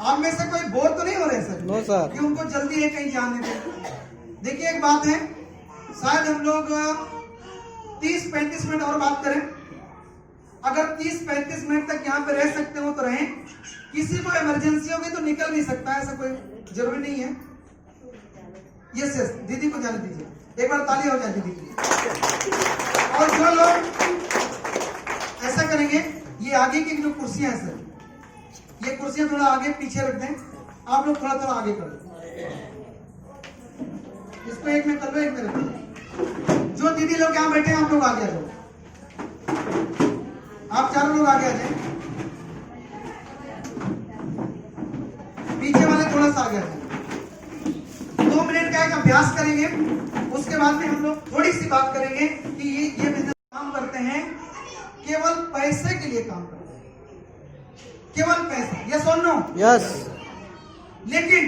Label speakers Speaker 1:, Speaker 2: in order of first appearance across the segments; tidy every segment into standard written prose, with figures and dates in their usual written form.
Speaker 1: आप में से कोई बोर तो नहीं हो रहे सर?
Speaker 2: No sir.
Speaker 1: कि उनको जल्दी है कहीं जाने में। देखिए एक बात है, शायद हम लोग 30-35 मिनट और बात करें। अगर 30-35 मिनट तक यहाँ पे रह सकते हो तो रहें। किसी को इमरजेंसी होगी तो निकल नहीं सकता, ऐसा कोई जरूरी नहीं है। यस यस, दीदी को जाने दीजिए, एक बार ताली हो जाए दीदी के लिए। और जो लोग ऐसा करेंगे, ये आगे की जो कुर्सियां हैं सर, ये कुर्सियां थोड़ा आगे पीछे रख दें। आप लोग थोड़ा आगे कर दो, इसको एक में कर लो, एक में रख दो। जो दीदी लोग यहाँ बैठे हैं आप लोग आगे आ जाओ, आप चारों लोग आगे आ जाए। पीछे वाले थोड़ा सा आगे आ जाए। 2 मिनट का एक अभ्यास करेंगे, उसके बाद में हम लोग थोड़ी सी बात करेंगे कि ये बिजनेस काम करते हैं, केवल पैसे के लिए काम करते हैं, केवल पैसा। यस और नो?
Speaker 2: यस।
Speaker 1: लेकिन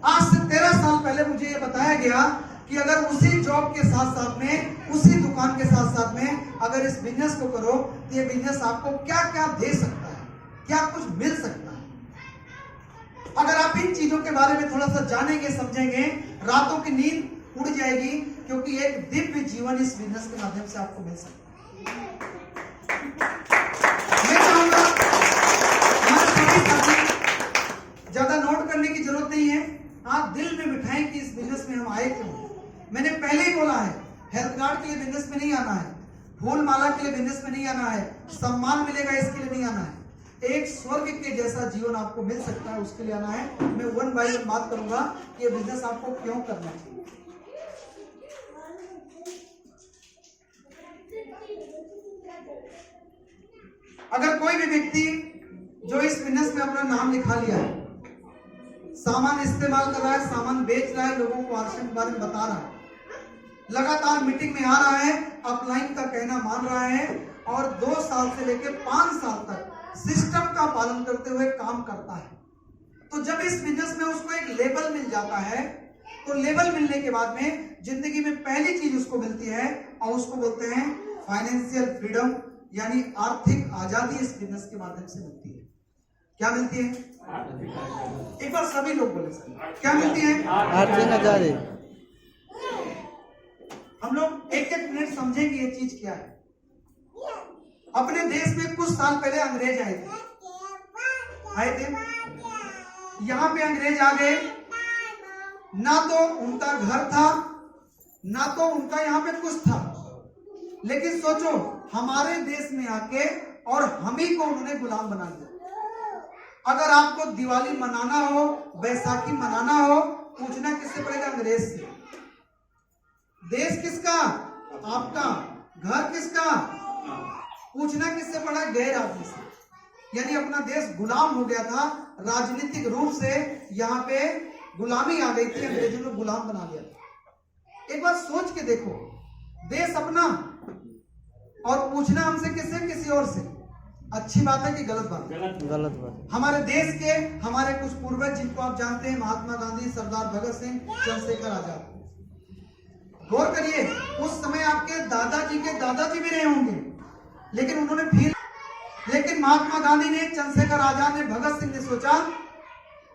Speaker 1: आज से 13 साल पहले मुझे ये बताया गया कि अगर उसी जॉब के साथ साथ में, उसी दुकान के साथ साथ में अगर इस बिजनेस को करो तो ये बिजनेस आपको क्या क्या दे सकता है, क्या कुछ मिल सकता है। अगर आप इन चीजों के बारे में थोड़ा सा जानेंगे, समझेंगे, रातों की नींद उड़ जाएगी, क्योंकि एक दिव्य जीवन इस बिजनेस के माध्यम से आपको मिल सकता है। मैं चाहूंगा ज्यादा नोट करने की जरूरत नहीं है, आप दिल में बिठाएं कि इस बिजनेस में हम आए क्यों। मैंने पहले ही बोला है, हेल्थ कार्ड के लिए बिजनेस में नहीं आना है, फूल माला के लिए बिजनेस में नहीं आना है, सम्मान मिलेगा इसके लिए नहीं आना है। एक स्वर्ग के जैसा जीवन आपको मिल सकता है, उसके लिए आना है। मैं 1 बाय 1 बात करूंगा कि ये बिजनेस आपको क्यों करना चाहिए। अगर कोई भी व्यक्ति जो इस बिजनेस में अपना नाम लिखा लिया है, सामान इस्तेमाल कर रहा है, सामान बेच रहा है, लोगों को आरक्षण के बारे में बता रहा है, लगातार मीटिंग में आ रहा है, अपलाइन का कहना मान रहा है और 2 साल से लेकर 5 साल तक सिस्टम का पालन करते हुए काम करता है, तो जब इस बिजनेस में उसको एक लेबल मिल जाता है, तो लेबल मिलने के बाद में जिंदगी में पहली चीज उसको मिलती है और उसको बोलते हैं फाइनेंशियल फ्रीडम, यानी आर्थिक आजादी इस बिजनेस के माध्यम से मिलती है। क्या मिलती है? एक बार सभी लोग बोले सर, क्या मिलती है?
Speaker 2: आर्थिक आजादी।
Speaker 1: हम लोग एक मिनट समझेंगे ये चीज क्या है। अपने देश में कुछ साल पहले अंग्रेज आए थे। यहाँ पे अंग्रेज आ गए, ना तो उनका घर था, ना तो उनका यहाँ पे कुछ था, लेकिन सोचो हमारे देश में आके और हम ही को उन्होंने गुलाम बना दिया। अगर आपको दिवाली मनाना हो, बैसाखी मनाना हो, पूछना किससे पड़ेगा? अंग्रेज से। देश किसका? आपका। घर किसका? पूछना किससे पड़ा? गैर आदमी से। यानी अपना देश गुलाम हो गया था, राजनीतिक रूप से यहाँ पे गुलामी आ गई थी, अंग्रेजों ने गुलाम बना दिया था। एक बार सोच के देखो, देश अपना और पूछना हमसे किससे? किसी और से। अच्छी बात है कि गलत बात?
Speaker 2: गलत बात।
Speaker 1: हमारे देश के हमारे कुछ पूर्वज जिनको आप जानते हैं, महात्मा गांधी, सरदार भगत सिंह, चंद्रशेखर आजाद, गौर करिए, उस समय आपके दादाजी के दादाजी भी रहे होंगे, लेकिन उन्होंने फिर, लेकिन महात्मा गांधी ने, चंद्रशेखर आजाद ने, भगत सिंह ने सोचा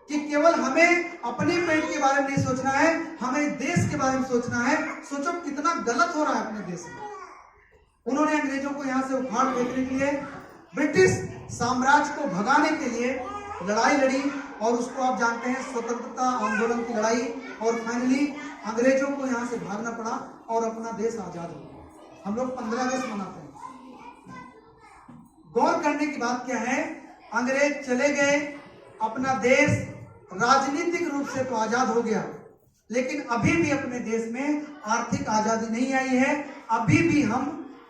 Speaker 1: कि केवल हमें अपने पेट के बारे में नहीं सोचना है, हमें देश के बारे में सोचना है। सोचो कितना गलत हो रहा है अपने देश में। उन्होंने अंग्रेजों को यहाँ से उखाड़ फेंकने के लिए, ब्रिटिश साम्राज्य को भगाने के लिए लड़ाई लड़ी, और उसको आप जानते हैं स्वतंत्रता आंदोलन की लड़ाई, और फाइनली अंग्रेजों को यहाँ से भागना पड़ा और अपना देश आजाद हो गया। हम लोग 15 अगस्त मनाते हैं। गौर करने की बात क्या है, अंग्रेज चले गए, अपना देश राजनीतिक रूप से तो आजाद हो गया, लेकिन अभी भी अपने देश में आर्थिक आजादी नहीं आई है। अभी भी हम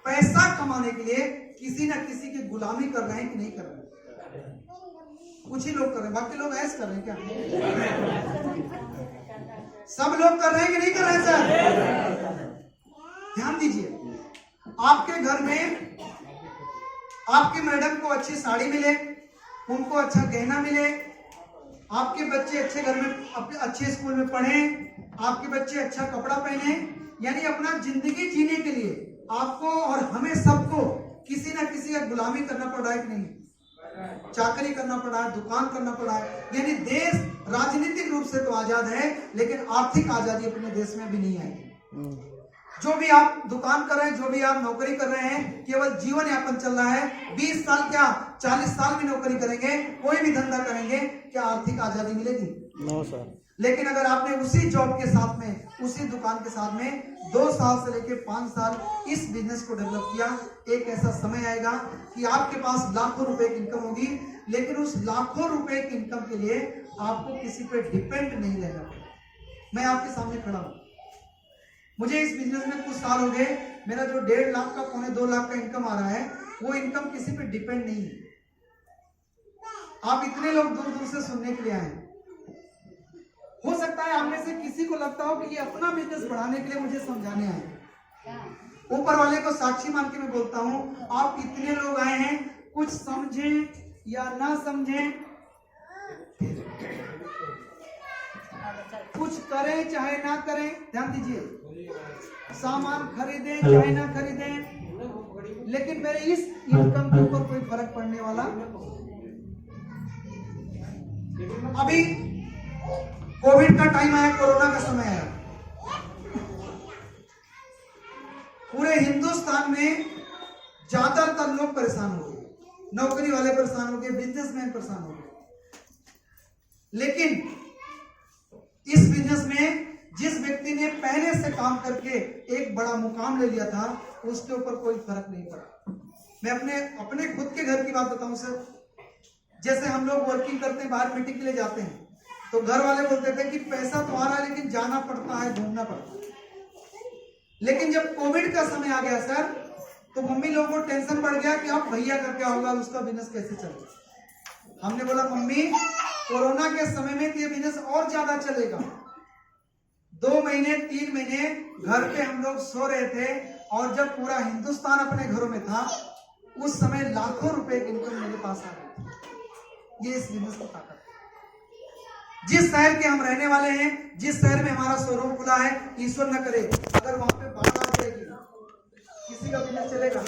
Speaker 1: पैसा कमाने के लिए किसी न किसी की गुलामी कर रहे हैं कि नहीं कर रहे? कुछ ही लोग कर रहे हैं, बाकी लोग ऐसे कर रहे हैं क्या? सब लोग कर रहे हैं कि नहीं कर रहे हैं सर? ध्यान दीजिए, आपके घर में आपकी मैडम को अच्छी साड़ी मिले, उनको अच्छा गहना मिले, आपके बच्चे अच्छे घर में अच्छे स्कूल में पढ़े, आपके बच्चे अच्छा कपड़ा पहने, यानी अपना जिंदगी जीने के लिए आपको और हमें सबको किसी ना किसी का गुलामी करना पड़ रहा है कि नहीं? चाकरी करना पड़ा है, दुकान करना पड़ा है। यानी देश राजनीतिक रूप से तो आजाद है, लेकिन आर्थिक आजादी अपने देश में भी नहीं आई। जो भी आप दुकान कर रहे हैं, जो भी आप नौकरी कर रहे हैं, केवल जीवन यापन चल रहा है। 20 साल क्या 40 साल भी नौकरी करेंगे, कोई भी धंधा करेंगे, क्या आर्थिक आजादी मिलेगी?
Speaker 2: No sir.
Speaker 1: लेकिन अगर आपने उसी जॉब के साथ में, उसी दुकान के साथ में 2 साल से लेकर 5 साल इस बिजनेस को डेवलप किया, एक ऐसा समय आएगा कि आपके पास लाखों रुपए की इनकम होगी, लेकिन उस लाखों रुपए की इनकम के लिए आपको किसी पे डिपेंड नहीं रहना पड़ेगा। मैं आपके सामने खड़ा हूं, मुझे इस बिजनेस में कुछ साल हो गए, मेरा जो 1.5 लाख का 2.25 लाख का इनकम आ रहा है, वो इनकम किसी पे डिपेंड नहीं है। आप इतने लोग दूर दूर से सुनने के लिए आए, हो सकता है आप में से किसी को लगता हो कि ये अपना बिजनेस बढ़ाने के लिए मुझे समझाने आए। ऊपर वाले को साक्षी मान के मैं बोलता हूं, आप इतने लोग आए हैं, कुछ समझें या ना समझें, कुछ करें चाहे ना करें, ध्यान दीजिए, सामान खरीदें चाहे ना खरीदें, लेकिन मेरे इस इनकम के ऊपर कोई फर्क पड़ने वाला। अभी कोविड का टाइम आया, कोरोना का समय आया, पूरे हिंदुस्तान में ज्यादातर लोग परेशान हो गए, नौकरी वाले परेशान हो गए, बिजनेसमैन परेशान हो गए। लेकिन इस बिजनेस में जिस व्यक्ति ने पहले से काम करके एक बड़ा मुकाम ले लिया था, उसके ऊपर कोई फर्क नहीं पड़ा। मैं अपने खुद के घर की बात बताऊं सर, जैसे हम लोग वर्किंग करते हैं, बाहर मीटिंग के लिए जाते हैं, तो घर वाले बोलते थे कि पैसा तो आ रहा है, लेकिन जाना पड़ता है, घूमना पड़ता है। लेकिन जब कोविड का समय आ गया सर, तो मम्मी लोगों को टेंशन बढ़ गया कि अब भैया का क्या होगा, उसका बिजनेस कैसे चलेगा। हमने बोला मम्मी, कोरोना के समय में तो ये बिजनेस और ज्यादा चलेगा। 2 महीने 3 महीने घर पे हम लोग सो रहे थे, और जब पूरा हिंदुस्तान अपने घरों में था, उस समय लाखों रुपए की इनकम मेरे पास आ गई थी। ये इस बिजनेस की ताकत है। जिस शहर के हम रहने वाले हैं, जिस शहर में हमारा शोरूम खुला है, ईश्वर न करे अगर वहां पे बाढ़ आ जाएगी, किसी का बिजनेस चलेगा?